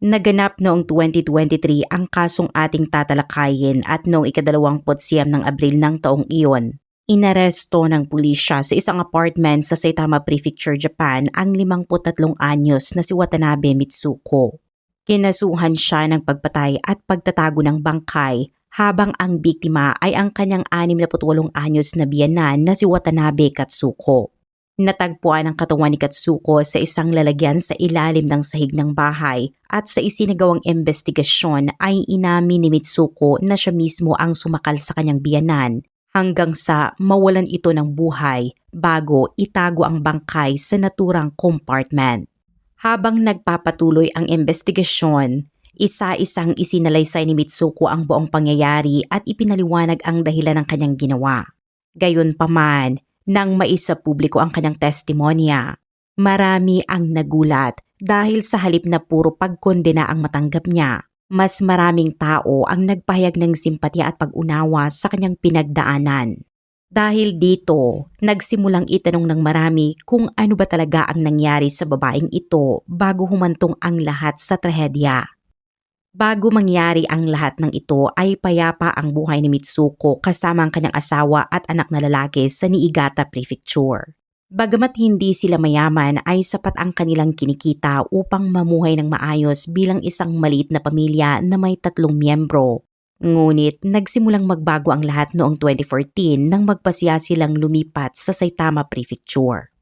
Naganap noong 2023 ang kasong ating tatalakayin at noong ika-29 ng Abril ng taong iyon, inaresto ng pulisya sa isang apartment sa Saitama Prefecture, Japan ang 53 anyos na si Watanabe Mitsuko. Kinasuhan siya ng pagpatay at pagtatago ng bangkay habang ang biktima ay ang kanyang 68 anyos na biyenan na si Watanabe Katsuko. Natagpuan ang katawan ni Katsuko sa isang lalagyan sa ilalim ng sahig ng bahay at sa isinagawang investigasyon ay inamin ni Mitsuko na siya mismo ang sumakal sa kanyang biyenan hanggang sa mawalan ito ng buhay bago itago ang bangkay sa naturang compartment. Habang nagpapatuloy ang investigasyon, isa-isang isinalaysay ni Mitsuko ang buong pangyayari at ipinaliwanag ang dahilan ng kanyang ginawa. Gayunpaman, nang maisa publiko ang kanyang testimonya, marami ang nagulat dahil sa halip na puro pagkondena ang matanggap niya, mas maraming tao ang nagpahayag ng simpatya at pag-unawa sa kanyang pinagdaanan. Dahil dito, nagsimulang itanong ng marami kung ano ba talaga ang nangyari sa babaeng ito bago humantong ang lahat sa trahedya. Bago mangyari ang lahat ng ito ay payapa ang buhay ni Mitsuko kasama ang kanyang asawa at anak na lalaki sa Niigata Prefecture. Bagamat hindi sila mayaman ay sapat ang kanilang kinikita upang mamuhay ng maayos bilang isang maliit na pamilya na may 3 miyembro. Ngunit nagsimulang magbago ang lahat noong 2014 nang magpasya silang lumipat sa Saitama Prefecture.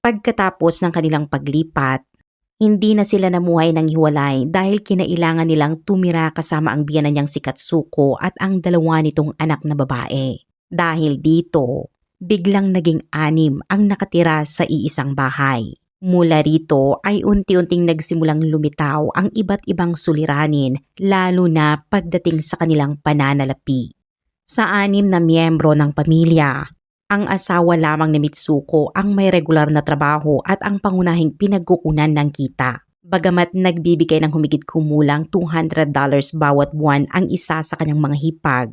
Pagkatapos ng kanilang paglipat, hindi na sila namuhay ng hiwalay dahil kinailangan nilang tumira kasama ang biyenan niyang si Katsuko at ang 2 nitong anak na babae. Dahil dito, biglang naging 6 ang nakatira sa iisang bahay. Mula rito ay unti-unting nagsimulang lumitaw ang iba't ibang suliranin lalo na pagdating sa kanilang pananalapi. Sa 6 na miyembro ng pamilya, ang asawa lamang ni Mitsuko ang may regular na trabaho at ang pangunahing pinagkukunan ng kita. Bagamat nagbibigay ng humigit kumulang $200 bawat buwan ang isa sa kanyang mga hipag,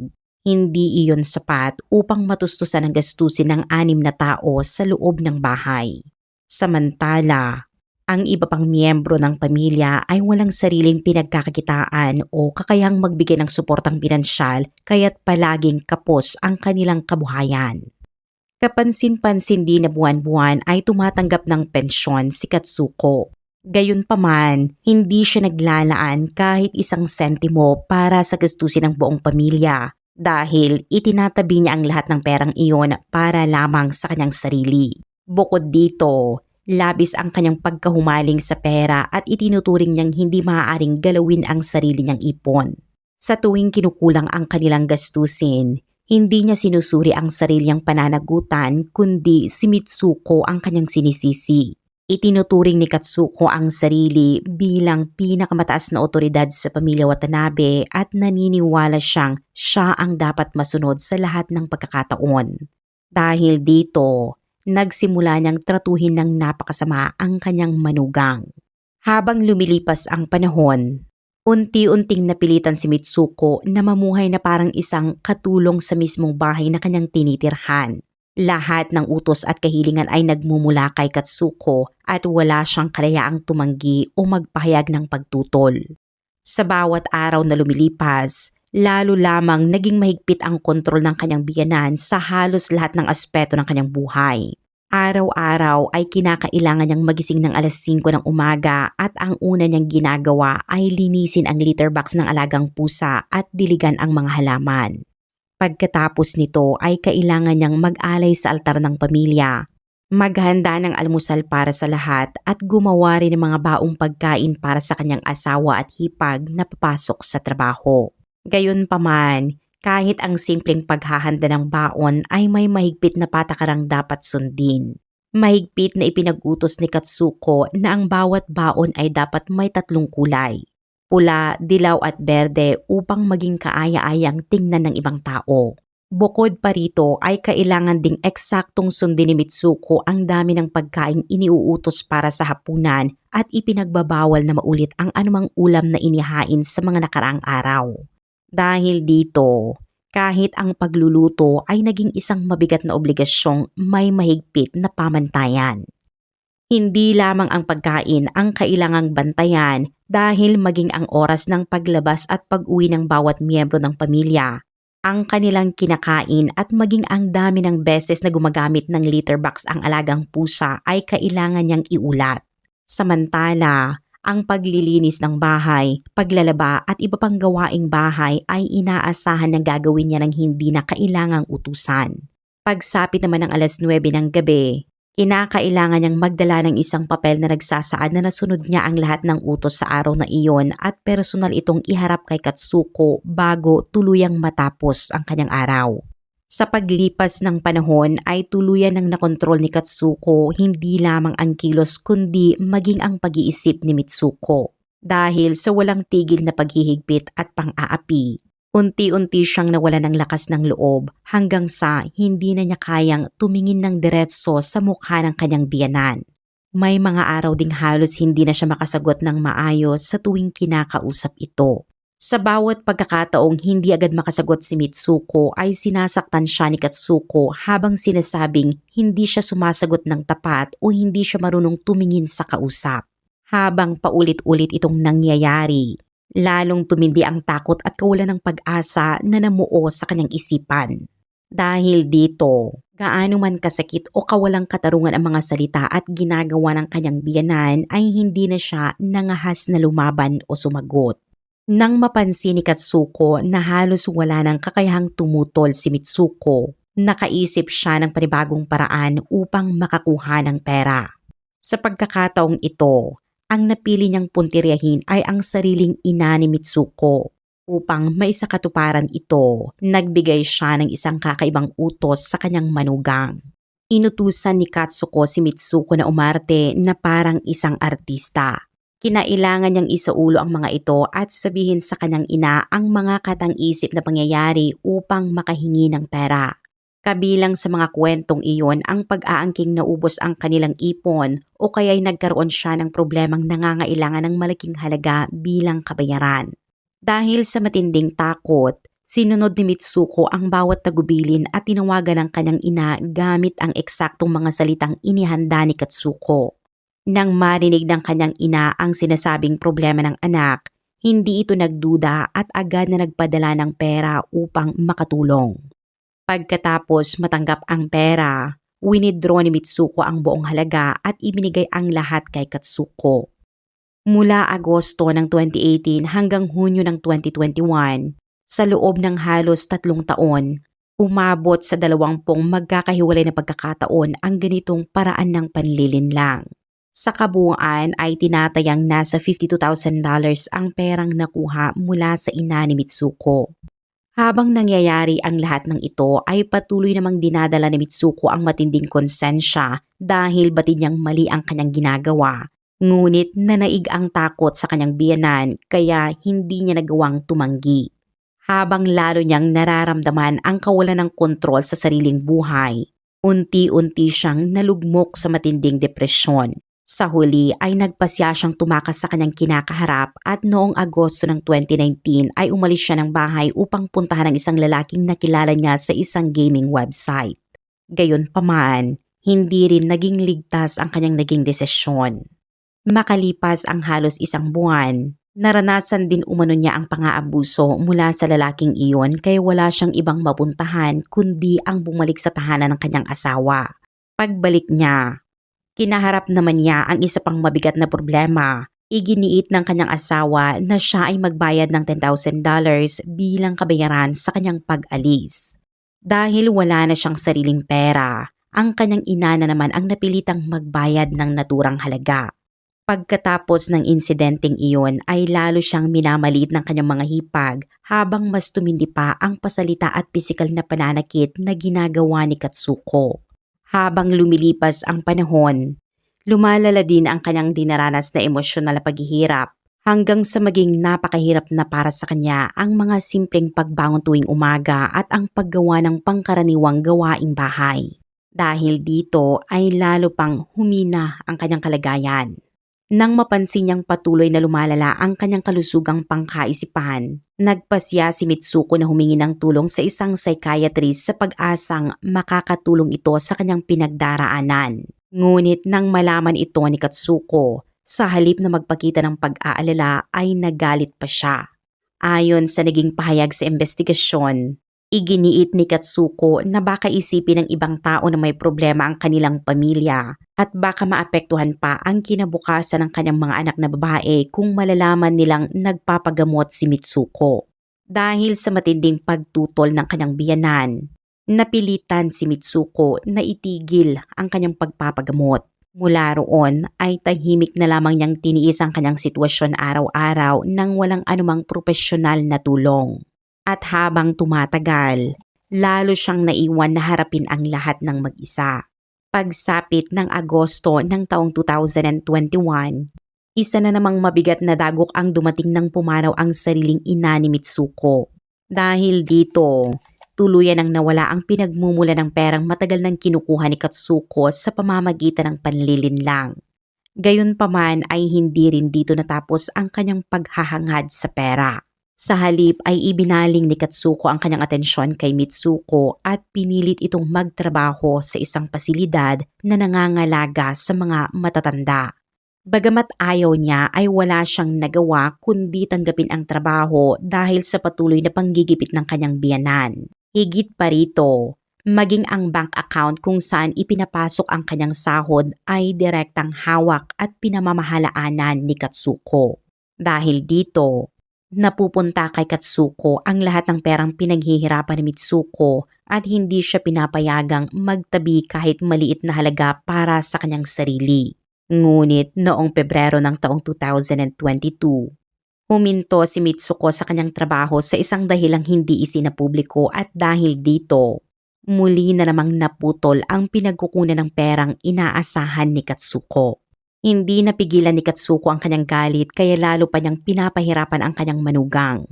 hindi iyon sapat upang matustusan ang gastusin ng 6 na tao sa loob ng bahay. Samantala, ang iba pang miyembro ng pamilya ay walang sariling pinagkakakitaan o kakayahang magbigay ng suportang pinansyal kaya't palaging kapos ang kanilang kabuhayan. Kapansin-pansin din na buwan-buwan ay tumatanggap ng pensyon si Katsuko. Gayunpaman, hindi siya naglalaan kahit isang sentimo para sa gastusin ng buong pamilya dahil itinatabi niya ang lahat ng perang iyon para lamang sa kanyang sarili. Bukod dito, labis ang kanyang pagkahumaling sa pera at itinuturing niyang hindi maaaring galawin ang sarili niyang ipon. Sa tuwing kinukulang ang kanilang gastusin, hindi niya sinusuri ang sarili niyang pananagutan kundi si Mitsuko ang kanyang sinisisi. Itinuturing ni Katsuko ang sarili bilang pinakamataas na otoridad sa pamilya Watanabe at naniniwala siyang siya ang dapat masunod sa lahat ng pagkakataon. Dahil dito, nagsimula niyang tratuhin ng napakasama ang kanyang manugang. Habang lumilipas ang panahon, unti-unting napilitan si Mitsuko na mamuhay na parang isang katulong sa mismong bahay na kanyang tinitirhan. Lahat ng utos at kahilingan ay nagmumula kay Katsuko at wala siyang kalayaang tumanggi o magpahayag ng pagtutol. Sa bawat araw na lumilipas, lalo lamang naging mahigpit ang kontrol ng kanyang biyenan sa halos lahat ng aspeto ng kanyang buhay. Araw-araw ay kinakailangan niyang magising ng alas 5 ng umaga at ang una niyang ginagawa ay linisin ang litter box ng alagang pusa at diligan ang mga halaman. Pagkatapos nito ay kailangan niyang mag-alay sa altar ng pamilya, maghanda ng almusal para sa lahat at gumawa rin ng mga baong pagkain para sa kanyang asawa at hipag na papasok sa trabaho. Gayunpaman, kahit ang simpleng paghahanda ng baon ay may mahigpit na patakarang dapat sundin. Mahigpit na ipinag-utos ni Katsuko na ang bawat baon ay dapat may 3 kulay, pula, dilaw at berde upang maging kaaya-ayang tingnan ng ibang tao. Bukod pa rito ay kailangan ding eksaktong sundin ni Mitsuko ang dami ng pagkaing iniuutos para sa hapunan at ipinagbabawal na maulit ang anumang ulam na inihain sa mga nakaraang araw. Dahil dito, kahit ang pagluluto ay naging isang mabigat na obligasyong may mahigpit na pamantayan. Hindi lamang ang pagkain ang kailangang bantayan dahil maging ang oras ng paglabas at pag-uwi ng bawat miyembro ng pamilya, ang kanilang kinakain at maging ang dami ng beses na gumagamit ng litter box ang alagang pusa ay kailangan niyang iulat. Samantala, ang paglilinis ng bahay, paglalaba at iba pang gawaing bahay ay inaasahan na gagawin niya ng hindi na kailangang utusan. Pagsapit naman ng 9:00 ng gabi, kinakailangan niyang magdala ng isang papel na nagsasaad na nasunod niya ang lahat ng utos sa araw na iyon at personal itong iharap kay Katsuko bago tuluyang matapos ang kanyang araw. Sa paglipas ng panahon ay tuluyan ng nakontrol ni Katsuko hindi lamang ang kilos kundi maging ang pag-iisip ni Mitsuko. Dahil sa walang tigil na paghihigpit at pang-aapi, unti-unti siyang nawala ng lakas ng loob hanggang sa hindi na niya kayang tumingin ng diretso sa mukha ng kanyang biyenan. May mga araw ding halos hindi na siya makasagot ng maayos sa tuwing kinakausap ito. Sa bawat pagkakataong hindi agad makasagot si Mitsuko ay sinasaktan siya ni Katsuko habang sinasabing hindi siya sumasagot ng tapat o hindi siya marunong tumingin sa kausap. Habang paulit-ulit itong nangyayari, lalong tumindi ang takot at kawalan ng pag-asa na namuo sa kanyang isipan. Dahil dito, gaano man kasakit o kawalang katarungan ang mga salita at ginagawa ng kanyang biyenan ay hindi na siya nangahas na lumaban o sumagot. Nang mapansin ni Katsuko na halos wala ng kakayahang tumutol si Mitsuko, nakaisip siya ng panibagong paraan upang makakuha ng pera. Sa pagkakataong ito, ang napili niyang puntiryahin ay ang sariling ina ni Mitsuko. Upang maisakatuparan ito, nagbigay siya ng isang kakaibang utos sa kanyang manugang. Inutusan ni Katsuko si Mitsuko na umarte na parang isang artista. Kinailangan niyang isaulo ang mga ito at sabihin sa kanyang ina ang mga katang-isip na pangyayari upang makahingi ng pera. Kabilang sa mga kwentong iyon ang pag-aangking naubos ang kanilang ipon o kaya'y nagkaroon siya ng problemang nangangailangan ng malaking halaga bilang kabayaran. Dahil sa matinding takot, sinunod ni Mitsuko ang bawat tagubilin at tinawagan ng kanyang ina gamit ang eksaktong mga salitang inihanda ni Katsuko. Nang marinig ng kanyang ina ang sinasabing problema ng anak, hindi ito nagduda at agad na nagpadala ng pera upang makatulong. Pagkatapos matanggap ang pera, winidraw ni Mitsuko ang buong halaga at ibinigay ang lahat kay Katsuko. Mula Agosto ng 2018 hanggang Hunyo ng 2021, sa loob ng halos 3 taon, umabot sa 20 magkakahiwalay na pagkakataon ang ganitong paraan ng panlilinlang. Sa kabuuan ay tinatayang nasa $52,000 ang perang nakuha mula sa ina ni Mitsuko. Habang nangyayari ang lahat ng ito ay patuloy namang dinadala ni Mitsuko ang matinding konsensya dahil batid niyang mali ang kanyang ginagawa. Ngunit nanaig ang takot sa kanyang biyenan kaya hindi niya nagawang tumanggi. Habang lalo niyang nararamdaman ang kawalan ng kontrol sa sariling buhay, unti-unti siyang nalugmok sa matinding depresyon. Sa huli ay nagpasya siyang tumakas sa kanyang kinakaharap at noong Agosto ng 2019 ay umalis siya ng bahay upang puntahan ang isang lalaking nakilala niya sa isang gaming website. Gayunpaman, hindi rin naging ligtas ang kanyang naging desisyon. Makalipas ang halos 1 buwan, naranasan din umano niya ang pang-aabuso mula sa lalaking iyon kaya wala siyang ibang mapuntahan kundi ang bumalik sa tahanan ng kanyang asawa. Pagbalik niya, kinaharap naman niya ang isa pang mabigat na problema. Iginiit ng kanyang asawa na siya ay magbayad ng $10,000 bilang kabayaran sa kanyang pag-alis. Dahil wala na siyang sariling pera, ang kanyang ina na naman ang napilitang magbayad ng naturang halaga. Pagkatapos ng insidenteng iyon ay lalo siyang minamaliit ng kanyang mga hipag habang mas tumindi pa ang pasalita at pisikal na pananakit na ginagawa ni Katsuko. Habang lumilipas ang panahon, lumalala din ang kanyang dinaranas na emosyonal na paghihirap hanggang sa maging napakahirap na para sa kanya ang mga simpleng pagbangon tuwing umaga at ang paggawa ng pangkaraniwang gawaing bahay. Dahil dito ay lalo pang humina ang kanyang kalagayan. Nang mapansin niyang patuloy na lumalala ang kanyang kalusugang pangkaisipan, nagpasya si Mitsuko na humingi ng tulong sa isang psychiatrist sa pag-asang makakatulong ito sa kanyang pinagdaraanan. Ngunit nang malaman ito ni Katsuko, sa halip na magpakita ng pag-aalala ay nagalit pa siya. Ayon sa naging pahayag sa investigasyon, iginiit ni Katsuko na baka isipin ng ibang tao na may problema ang kanilang pamilya at baka maapektuhan pa ang kinabukasan ng kanyang mga anak na babae kung malalaman nilang nagpapagamot si Mitsuko. Dahil sa matinding pagtutol ng kanyang biyanan, napilitan si Mitsuko na itigil ang kanyang pagpapagamot. Mula roon ay tahimik na lamang niyang tiniis ang kanyang sitwasyon araw-araw nang walang anumang profesional na tulong. At habang tumatagal, lalo siyang naiwan na harapin ang lahat ng mag-isa. Pagsapit ng Agosto ng taong 2021, isa na namang mabigat na dagok ang dumating nang pumanaw ang sariling ina ni Mitsuko. Dahil dito, tuluyan ang nawala ang pinagmumula ng perang matagal nang kinukuha ni Katsuko sa pamamagitan ng panlilinlang. Gayunpaman ay hindi rin dito natapos ang kanyang paghahangad sa pera. Sa halip ay ibinaling ni Katsuko ang kanyang atensyon kay Mitsuko at pinilit itong magtrabaho sa isang pasilidad na nangangalaga sa mga matatanda. Bagamat ayaw niya ay wala siyang nagawa kundi tanggapin ang trabaho dahil sa patuloy na panggigipit ng kanyang biyanan. Higit pa rito, maging ang bank account kung saan ipinapasok ang kanyang sahod ay direktang hawak at pinamamalaanan ni Katsuko. Dahil dito, napupunta kay Katsuko ang lahat ng perang pinaghihirapan ni Mitsuko at hindi siya pinapayagang magtabi kahit maliit na halaga para sa kanyang sarili. Ngunit noong Pebrero ng taong 2022, huminto si Mitsuko sa kanyang trabaho sa isang dahilang hindi isinapubliko at dahil dito, muli na namang naputol ang pinagkukunan ng perang inaasahan ni Katsuko. Hindi napigilan ni Katsuko ang kanyang galit kaya lalo pa niyang pinapahirapan ang kanyang manugang.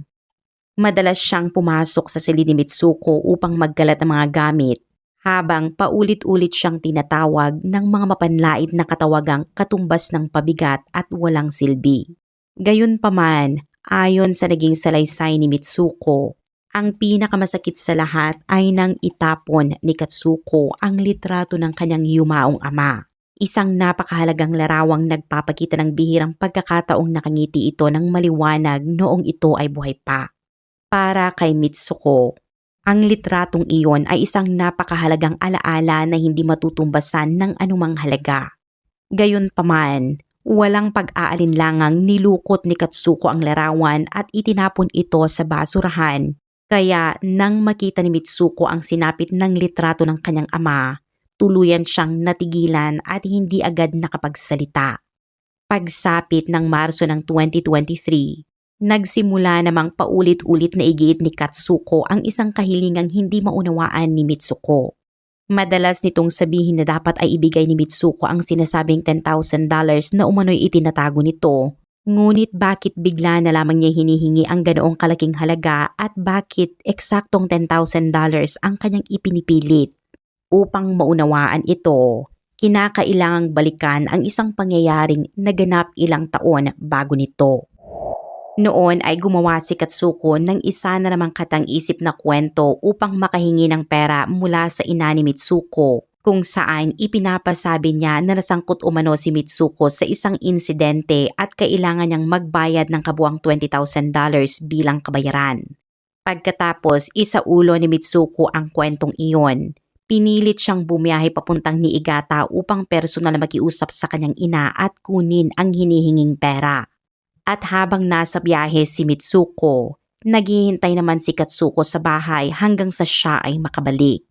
Madalas siyang pumasok sa silid ni Mitsuko upang magkalat ng mga gamit habang paulit-ulit siyang tinatawag ng mga mapanlait na katawagang katumbas ng pabigat at walang silbi. Gayunpaman, ayon sa naging salaysay ni Mitsuko, ang pinakamasakit sa lahat ay nang itapon ni Katsuko ang litrato ng kanyang yumaong ama. Isang napakahalagang larawang nagpapakita ng bihirang pagkakataong nakangiti ito ng maliwanag noong ito ay buhay pa. Para kay Mitsuko, ang litratong iyon ay isang napakahalagang alaala na hindi matutumbasan ng anumang halaga. Gayunpaman, walang pag-aalinlangang nilukot ni Katsuko ang larawan at itinapon ito sa basurahan. Kaya nang makita ni Mitsuko ang sinapit ng litrato ng kanyang ama, tuluyan siyang natigilan at hindi agad nakapagsalita. Pagsapit ng Marso ng 2023, nagsimula namang paulit-ulit na igiit ni Katsuko ang isang kahilingang hindi maunawaan ni Mitsuko. Madalas nitong sabihin na dapat ay ibigay ni Mitsuko ang sinasabing $10,000 na umano'y itinatago nito. Ngunit bakit bigla na lamang niya hinihingi ang ganoong kalaking halaga at bakit eksaktong $10,000 ang kanyang ipinipilit? Upang maunawaan ito, kinakailangang balikan ang isang pangyayaring naganap ilang taon bago nito. Noon ay gumawa si Katsuko ng isa na namang katang-isip na kwento upang makahingi ng pera mula sa ina ni Mitsuko, kung saan ipinapasabi niya na nasangkot umano si Mitsuko sa isang insidente at kailangan niyang magbayad ng kabuang $20,000 bilang kabayaran. Pagkatapos isaulo ni Mitsuko ang kwentong iyon, pinilit siyang bumiyahe papuntang Niigata upang personal na makiusap sa kanyang ina at kunin ang hinihinging pera. At habang nasa biyahe si Mitsuko, naghihintay naman si Katsuko sa bahay hanggang sa siya ay makabalik.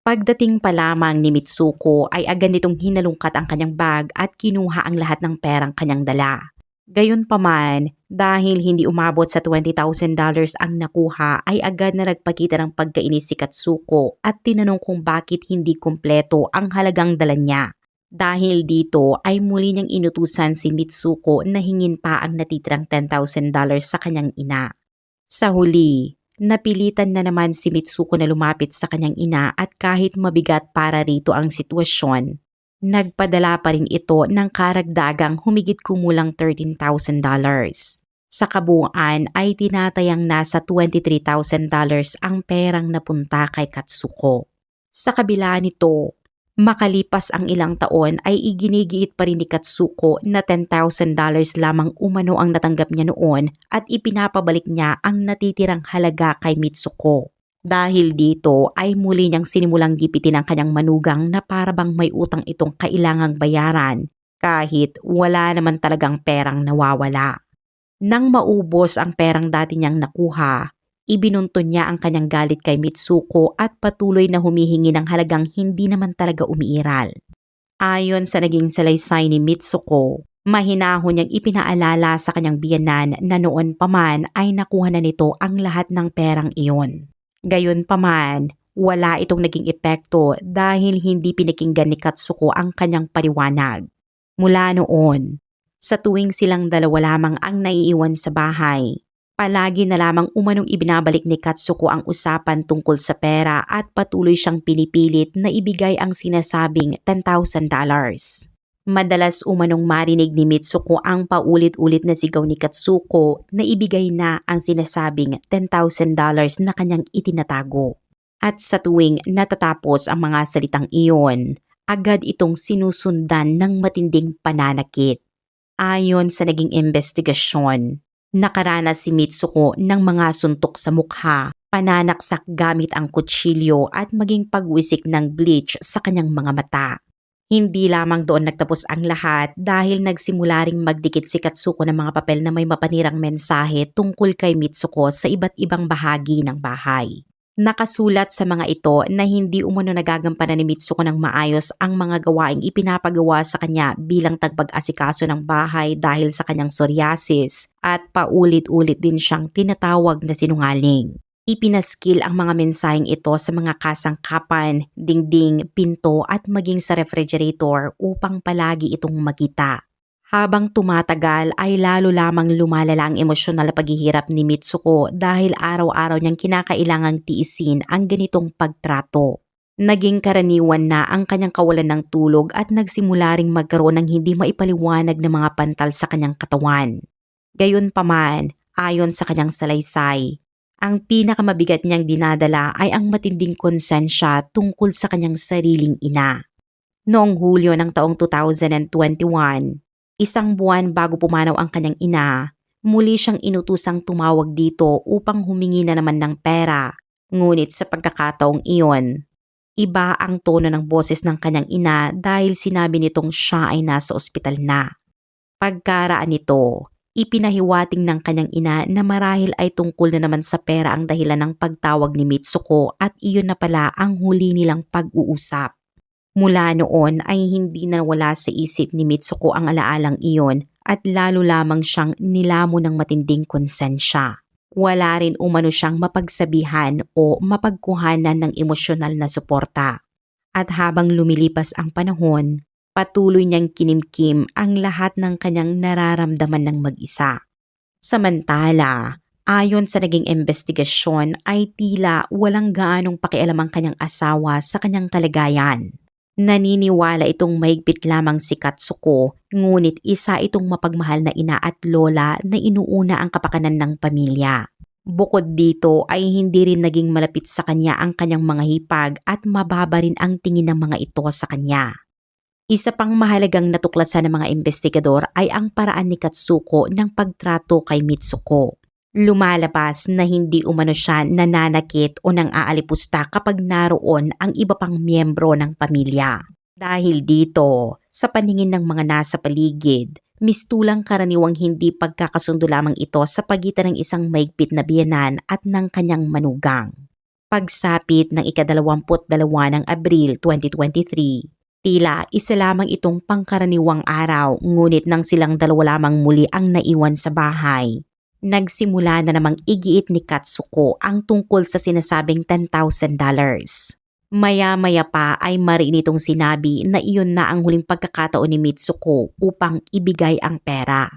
Pagdating pa lamang ni Mitsuko ay agad nitong hinalungkat ang kanyang bag at kinuha ang lahat ng perang kanyang dala. Gayunpaman, dahil hindi umabot sa $20,000 ang nakuha ay agad na nagpakita ng pagkainis si Katsuko at tinanong kung bakit hindi kumpleto ang halagang dala niya. Dahil dito ay muli niyang inutusan si Mitsuko na hingin pa ang natitirang $10,000 sa kanyang ina. Sa huli, napilitan na naman si Mitsuko na lumapit sa kanyang ina at kahit mabigat para rito ang sitwasyon, nagpadala pa rin ito ng karagdagang humigit kumulang $13,000. Sa kabuuan ay tinatayang nasa $23,000 ang perang napunta kay Katsuko. Sa kabila nito, Makalipas ang ilang taon ay iginigiit pa rin ni Katsuko na $10,000 lamang umano ang natanggap niya noon at ipinapabalik niya ang natitirang halaga kay Mitsuko. Dahil dito ay muli niyang sinimulang gipitin ang kanyang manugang na parabang may utang itong kailangang bayaran kahit wala naman talagang perang nawawala. Nang maubos ang perang dati niyang nakuha, ibinunton niya ang kanyang galit kay Mitsuko at patuloy na humihingi ng halagang hindi naman talaga umiiral. Ayon sa naging salaysay ni Mitsuko, mahinahon niyang ipinaalala sa kanyang biyenan na noon pa man ay nakuha na nito ang lahat ng perang iyon. Gayunpaman, wala itong naging epekto dahil hindi pinakinggan ni Katsuko ang kanyang paliwanag. Mula noon, sa tuwing silang dalawa lamang ang naiiwan sa bahay, palagi na lamang umanong ibinabalik ni Katsuko ang usapan tungkol sa pera at patuloy siyang pinipilit na ibigay ang sinasabing $10,000. Madalas umanong marinig ni Mitsuko ang paulit-ulit na sigaw ni Katsuko na ibigay na ang sinasabing $10,000 na kanyang itinatago. At sa tuwing natatapos ang mga salitang iyon, agad itong sinusundan ng matinding pananakit. Ayon sa naging investigasyon, nakaranas si Mitsuko ng mga suntok sa mukha, pananaksak gamit ang kutsilyo at maging pagwisik ng bleach sa kanyang mga mata. Hindi lamang doon nagtapos ang lahat dahil nagsimula ring magdikit si Katsuko ng mga papel na may mapanirang mensahe tungkol kay Mitsuko sa iba't ibang bahagi ng bahay. Nakasulat sa mga ito na hindi umano nagagampanan ni Mitsuko ng maayos ang mga gawaing ipinapagawa sa kanya bilang tagapag-asikaso ng bahay dahil sa kanyang psoriasis at paulit-ulit din siyang tinatawag na sinungaling. Ipinaskil ang mga mensaheng ito sa mga kasangkapan, dingding, pinto at maging sa refrigerator upang palagi itong makita. Habang tumatagal ay lalo lamang lumalala ang emosyonal na paghihirap ni Mitsuko dahil araw-araw niyang kinakailangang tiisin ang ganitong pagtrato. Naging karaniwan na ang kanyang kawalan ng tulog at nagsimula ring magkaroon ng hindi maipaliwanag na mga pantal sa kanyang katawan. Gayunpaman, ayon sa kanyang salaysay, ang pinakamabigat niyang dinadala ay ang matinding konsensya tungkol sa kanyang sariling ina. Noong Hulyo ng taong 2021, isang buwan bago pumanaw ang kanyang ina, muli siyang inutusang tumawag dito upang humingi na naman ng pera. Ngunit sa pagkakataong iyon, iba ang tono ng boses ng kanyang ina dahil sinabi nitong siya ay nasa ospital na. Pagkaraan nito, ipinahiwating ng kanyang ina na marahil ay tungkol na naman sa pera ang dahilan ng pagtawag ni Mitsuko at iyon na pala ang huli nilang pag-uusap. Mula noon ay hindi na wala sa isip ni Mitsuko ang alaalang iyon at lalo lamang siyang nilamon ng matinding konsensya. Wala rin umano siyang mapagsabihan o mapagkuhanan ng emosyonal na suporta. At habang lumilipas ang panahon, patuloy niyang kinimkim ang lahat ng kanyang nararamdaman ng mag-isa. Samantala, ayon sa naging investigasyon ay tila walang gaanong pakialam ang kanyang asawa sa kanyang kalagayan. Naniniwala itong mahigpit lamang si Katsuko, ngunit isa itong mapagmahal na ina at lola na inuuna ang kapakanan ng pamilya. Bukod dito ay hindi rin naging malapit sa kanya ang kanyang mga hipag at mababa rin ang tingin ng mga ito sa kanya. Isa pang mahalagang natuklasan ng mga investigador ay ang paraan ni Katsuko ng pagtrato kay Mitsuko. Lumalabas na hindi umano siya nananakit o nang aalipusta kapag naroon ang iba pang miyembro ng pamilya. Dahil dito, sa paningin ng mga nasa paligid, mistulang karaniwang hindi pagkakasundo lamang ito sa pagitan ng isang mahigpit na biyenan at ng kanyang manugang. Pagsapit ng ika-22 ng Abril 2023, tila isa lamang itong pangkaraniwang araw ngunit nang silang dalawa lamang muli ang naiwan sa bahay, nagsimula na namang igiit ni Katsuko ang tungkol sa sinasabing $10,000. Maya-maya pa ay mariin itong sinabi na iyon na ang huling pagkakataon ni Mitsuko upang ibigay ang pera.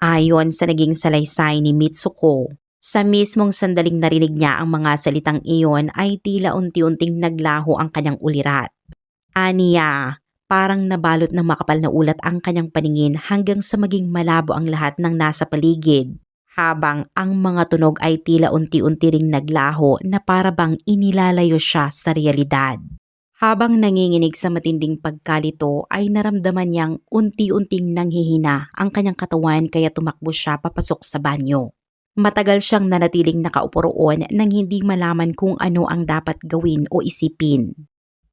Ayon sa naging salaysay ni Mitsuko, sa mismong sandaling narinig niya ang mga salitang iyon ay tila unti-unting naglaho ang kanyang ulirat. Aniya, parang nabalot ng makapal na ulat ang kanyang paningin hanggang sa maging malabo ang lahat ng nasa paligid, habang ang mga tunog ay tila unti-unti ring naglaho na para bang inilalayo siya sa realidad. Habang nanginginig sa matinding pagkalito ay naramdaman niyang unti-unting nanghihina ang kanyang katawan kaya tumakbo siya papasok sa banyo. Matagal siyang nanatiling nakaupo roon nang hindi malaman kung ano ang dapat gawin o isipin.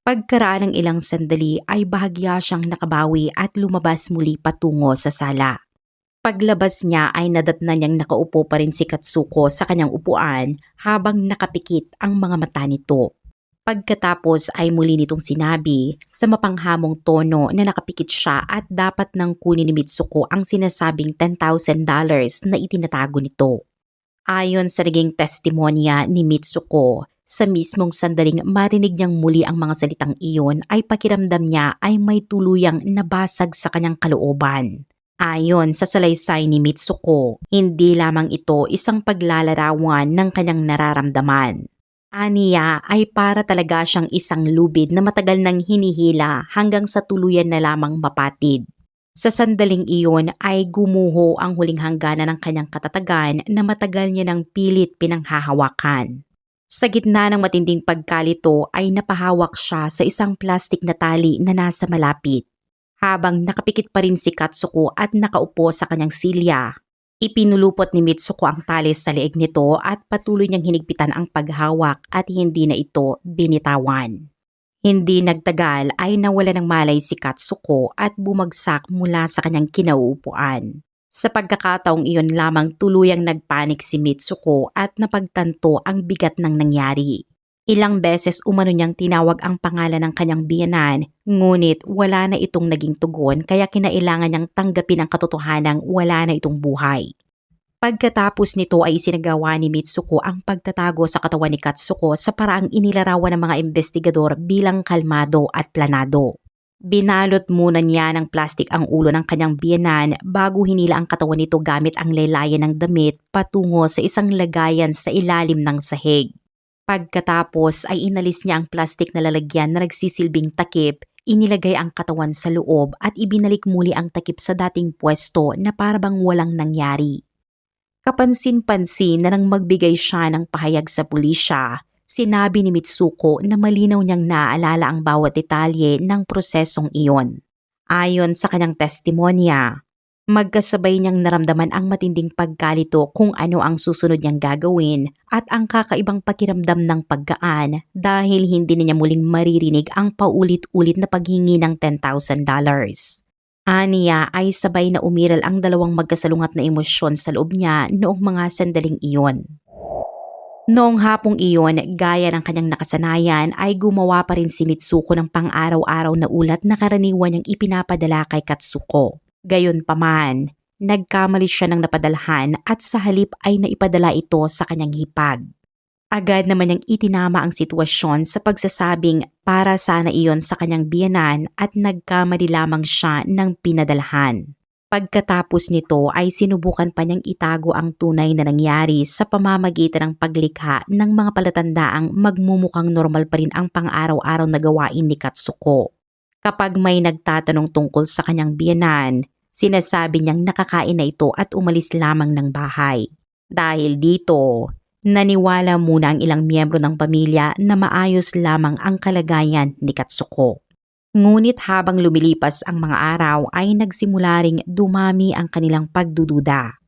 Pagkaraan ng ilang sandali ay bahagya siyang nakabawi at lumabas muli patungo sa sala. Paglabas niya ay nadatnan niyang nakaupo pa rin si Katsuko sa kanyang upuan habang nakapikit ang mga mata nito. Pagkatapos ay muli nitong sinabi sa mapanghamong tono na nakapikit siya at dapat nang kunin ni Mitsuko ang sinasabing $10,000 na itinatago nito. Ayon sa naging testimonya ni Mitsuko, sa mismong sandaling marinig niyang muli ang mga salitang iyon ay pakiramdam niya ay may tuluyang nabasag sa kanyang kalooban. Ayon sa salaysay ni Mitsuko, hindi lamang ito isang paglalarawan ng kanyang nararamdaman. Aniya ay para talaga siyang isang lubid na matagal nang hinihila hanggang sa tuluyan na lamang mapatid. Sa sandaling iyon ay gumuho ang huling hangganan ng kanyang katatagan na matagal niya nang pilit pinanghahawakan. Sa gitna ng matinding pagkalito ay napahawak siya sa isang plastik na tali na nasa malapit. Habang nakapikit pa rin si Katsuko at nakaupo sa kanyang silya, ipinulupot ni Mitsuko ang tali sa leeg nito at patuloy niyang hinigpitan ang paghawak at hindi na ito binitawan. Hindi nagtagal ay nawala ng malay si Katsuko at bumagsak mula sa kanyang kinauupuan. Sa pagkakataong iyon lamang tuluyang nagpanik si Mitsuko at napagtanto ang bigat ng nangyari. Ilang beses umano niyang tinawag ang pangalan ng kanyang biyenan, ngunit wala na itong naging tugon kaya kinailangan niyang tanggapin ang katotohanang wala na itong buhay. Pagkatapos nito ay isinagawa ni Mitsuko ang pagtatago sa katawan ni Katsuko sa paraang inilarawan ng mga investigador bilang kalmado at planado. Binalot muna niya ng plastik ang ulo ng kanyang biyenan bago hinila ang katawan nito gamit ang laylayan ng damit patungo sa isang lagayan sa ilalim ng sahig. Pagkatapos ay inalis niya ang plastik na lalagyan na nagsisilbing takip, inilagay ang katawan sa loob at ibinalik muli ang takip sa dating pwesto na parabang walang nangyari. Kapansin-pansin na nang magbigay siya ng pahayag sa pulisya, sinabi ni Mitsuko na malinaw niyang naaalala ang bawat detalye ng prosesong iyon. Ayon sa kanyang testimonya, magkasabay niyang naramdaman ang matinding pagkalito kung ano ang susunod niyang gagawin at ang kakaibang pakiramdam ng paggaan dahil hindi na niya muling maririnig ang paulit-ulit na paghingi ng $10,000. Aniya ay sabay na umiral ang dalawang magkasalungat na emosyon sa loob niya noong mga sandaling iyon. Noong hapong iyon, gaya ng kanyang nakasanayan ay gumawa pa rin si Mitsuko ng pang-araw-araw na ulat na karaniwan niyang ipinapadala kay Katsuko. Gayunpaman, nagkamali siya ng napadalhan at sa halip ay naipadala ito sa kanyang hipag. Agad naman niyang itinama ang sitwasyon sa pagsasabing para sana iyon sa kanyang biyenan at nagkamali lamang siya ng pinadalhan. Pagkatapos nito ay sinubukan pa niyang itago ang tunay na nangyari sa pamamagitan ng paglikha ng mga palatandaang magmumukhang normal pa rin ang pang-araw-araw na gawain ni Katsuko. Kapag may nagtatanong tungkol sa kanyang biyenan, sinasabi niyang nakakain na ito at umalis lamang ng bahay. Dahil dito, naniwala muna ang ilang miyembro ng pamilya na maayos lamang ang kalagayan ni Katsuko. Ngunit habang lumilipas ang mga araw ay nagsimula ring dumami ang kanilang pagdududa.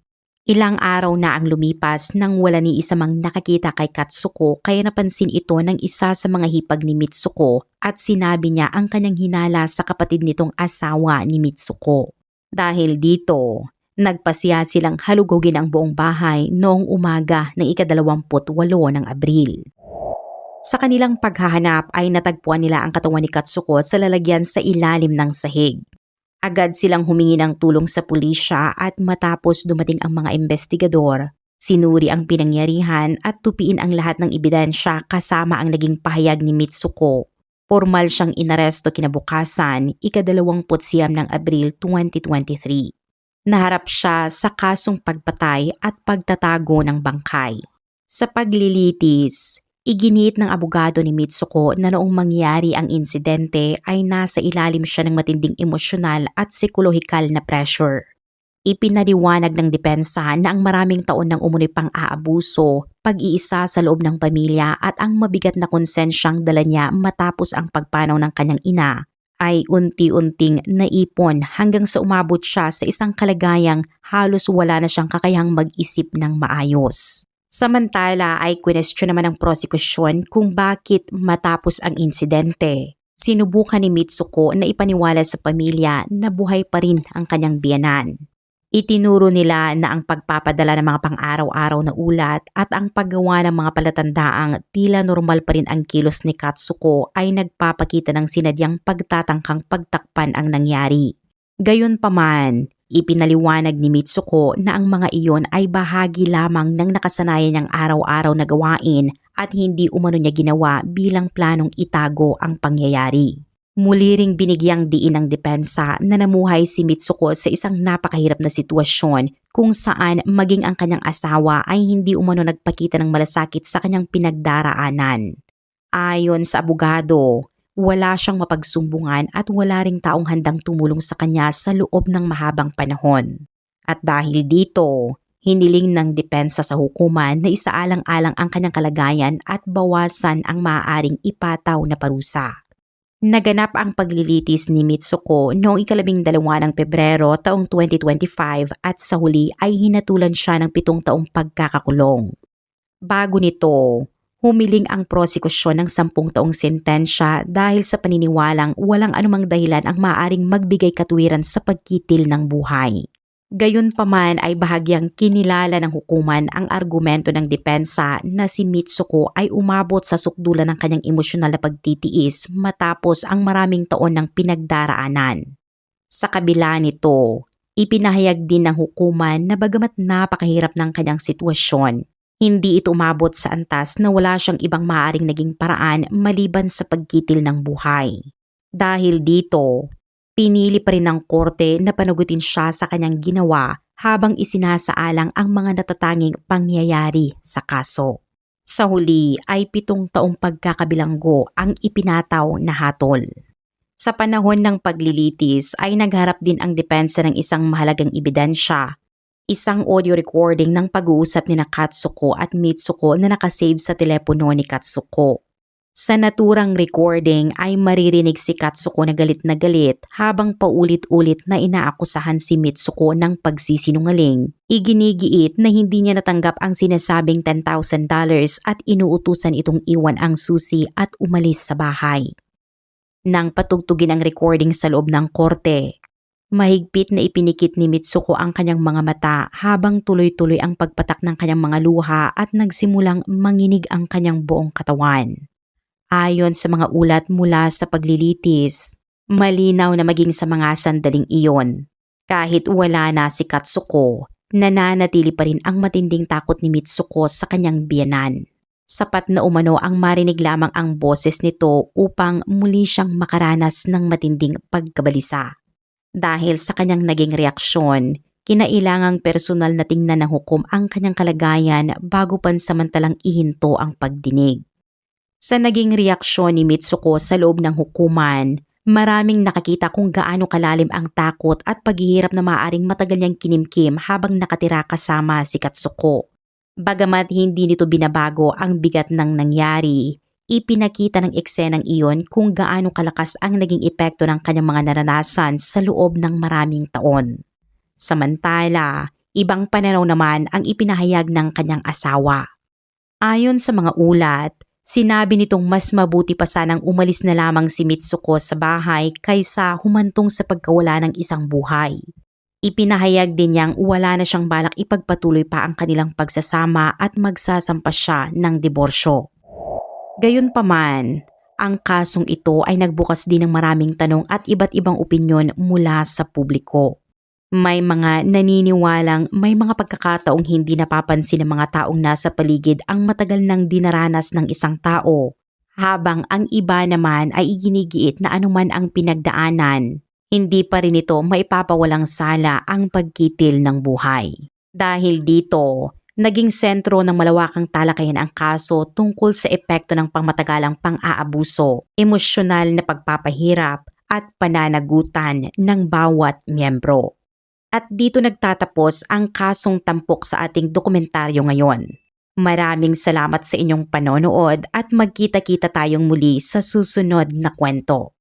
Ilang araw na ang lumipas nang wala ni isa mang nakakita kay Katsuko kaya napansin ito ng isa sa mga hipag ni Mitsuko at sinabi niya ang kanyang hinala sa kapatid nitong asawa ni Mitsuko. Dahil dito, nagpasya silang halugugin ang buong bahay noong umaga ng ika-28 ng Abril. Sa kanilang paghahanap ay natagpuan nila ang katawan ni Katsuko sa lalagyan sa ilalim ng sahig. Agad silang humingi ng tulong sa pulisya at matapos dumating ang mga investigador, sinuri ang pinangyarihan at tupiin ang lahat ng ebidensya kasama ang naging pahayag ni Mitsuko. Formal siyang inaresto kinabukasan, ika-29 ng Abril 2023. Naharap siya sa kasong pagpatay at pagtatago ng bangkay. Sa paglilitis, iginit ng abogado ni Mitsuko na noong mangyari ang insidente ay nasa ilalim siya ng matinding emosyonal at psikolohikal na pressure. Ipinaliwanag ng depensa na ang maraming taon ng umunoy pang-aabuso, pag-iisa sa loob ng pamilya at ang mabigat na konsensyang dala niya matapos ang pagpanaw ng kanyang ina ay unti-unting naipon hanggang sa umabot siya sa isang kalagayang halos wala na siyang kakayahang mag-isip ng maayos. Samantala ay question naman ng prosekusyon kung bakit matapos ang insidente. Sinubukan ni Mitsuko na ipaniwala sa pamilya na buhay pa rin ang kanyang biyenan. Itinuro nila na ang pagpapadala ng mga pang-araw-araw na ulat at ang paggawa ng mga palatandaang tila normal pa rin ang kilos ni Katsuko ay nagpapakita ng sinadyang pagtatangkang pagtakpan ang nangyari. Gayunpaman, ipinaliwanag ni Mitsuko na ang mga iyon ay bahagi lamang ng nakasanayan niyang araw-araw na gawain at hindi umano niya ginawa bilang planong itago ang pangyayari. Muli ring binigyang diin ng depensa na namuhay si Mitsuko sa isang napakahirap na sitwasyon kung saan maging ang kanyang asawa ay hindi umano nagpakita ng malasakit sa kanyang pinagdaraanan. Ayon sa abogado, wala siyang mapagsumbungan at wala ring taong handang tumulong sa kanya sa loob ng mahabang panahon. At dahil dito, hiniling ng depensa sa hukuman na isaalang-alang ang kanyang kalagayan at bawasan ang maaaring ipataw na parusa. Naganap ang paglilitis ni Mitsuko noong 12 ng Pebrero taong 2025 at sa huli ay hinatulan siya ng 7 taong pagkakakulong. Bago nito, humiling ang prosekusyon ng 10 taong sentensya dahil sa paniniwalang walang anumang dahilan ang maaaring magbigay katuwiran sa pagkitil ng buhay. Gayunpaman ay bahagyang kinilala ng hukuman ang argumento ng depensa na si Mitsuko ay umabot sa sukdulan ng kanyang emosyonal na pagtitiis matapos ang maraming taon ng pinagdaraanan. Sa kabila nito, ipinahayag din ng hukuman na bagamat napakahirap ng kanyang sitwasyon, hindi ito umabot sa antas na wala siyang ibang maaaring naging paraan maliban sa pagkitil ng buhay. Dahil dito, pinili pa rin ng korte na panagutin siya sa kanyang ginawa habang isinasaalang ang mga natatanging pangyayari sa kaso. Sa huli ay 7 taong pagkakabilanggo ang ipinataw na hatol. Sa panahon ng paglilitis ay nagharap din ang depensa ng isang mahalagang ebidensya, isang audio recording ng pag-uusap ni Katsuko at Mitsuko na nakasave sa telepono ni Katsuko. Sa naturang recording ay maririnig si Katsuko na galit habang paulit-ulit na inaakusahan si Mitsuko ng pagsisinungaling. Iginigiit na hindi niya natanggap ang sinasabing $10,000 at inuutusan itong iwan ang susi at umalis sa bahay. Nang patugtugin ang recording sa loob ng korte, mahigpit na ipinikit ni Mitsuko ang kanyang mga mata habang tuloy-tuloy ang pagpatak ng kanyang mga luha at nagsimulang manginig ang kanyang buong katawan. Ayon sa mga ulat mula sa paglilitis, malinaw na maging sa mga sandaling iyon. Kahit wala na si Katsuko, nananatili pa rin ang matinding takot ni Mitsuko sa kanyang biyenan. Sapat na umano ang marinig lamang ang boses nito upang muli siyang makaranas ng matinding pagkabalisa. Dahil sa kanyang naging reaksyon, kinailangang personal na tingnan ng hukom ang kanyang kalagayan bago pansamantalang ihinto ang pagdinig. Sa naging reaksyon ni Mitsuko sa loob ng hukuman, maraming nakakita kung gaano kalalim ang takot at paghihirap na maaaring matagal niyang kinimkim habang nakatira kasama si Katsuko. Bagamat hindi nito binabago ang bigat ng nangyari, ipinakita ng eksenang iyon kung gaano kalakas ang naging epekto ng kanyang mga naranasan sa loob ng maraming taon. Samantala, ibang pananaw naman ang ipinahayag ng kanyang asawa. Ayon sa mga ulat, sinabi nitong mas mabuti pa sanang umalis na lamang si Mitsuko sa bahay kaysa humantong sa pagkawala ng isang buhay. Ipinahayag din niyang wala na siyang balak ipagpatuloy pa ang kanilang pagsasama at magsasampa siya ng diborsyo. Gayunpaman, ang kasong ito ay nagbukas din ng maraming tanong at iba't ibang opinyon mula sa publiko. May mga naniniwalang may mga pagkakataong hindi napapansin ng mga taong nasa paligid ang matagal nang dinaranas ng isang tao, habang ang iba naman ay iginigiit na anuman ang pinagdaanan, hindi pa rin ito maipapawalang sala ang pagkitil ng buhay. Dahil dito, naging sentro ng malawakang talakayan ang kaso tungkol sa epekto ng pangmatagalang pang-aabuso, emosyonal na pagpapahirap at pananagutan ng bawat miyembro. At dito nagtatapos ang kasong tampok sa ating dokumentaryo ngayon. Maraming salamat sa inyong panonood at magkita-kita tayong muli sa susunod na kwento.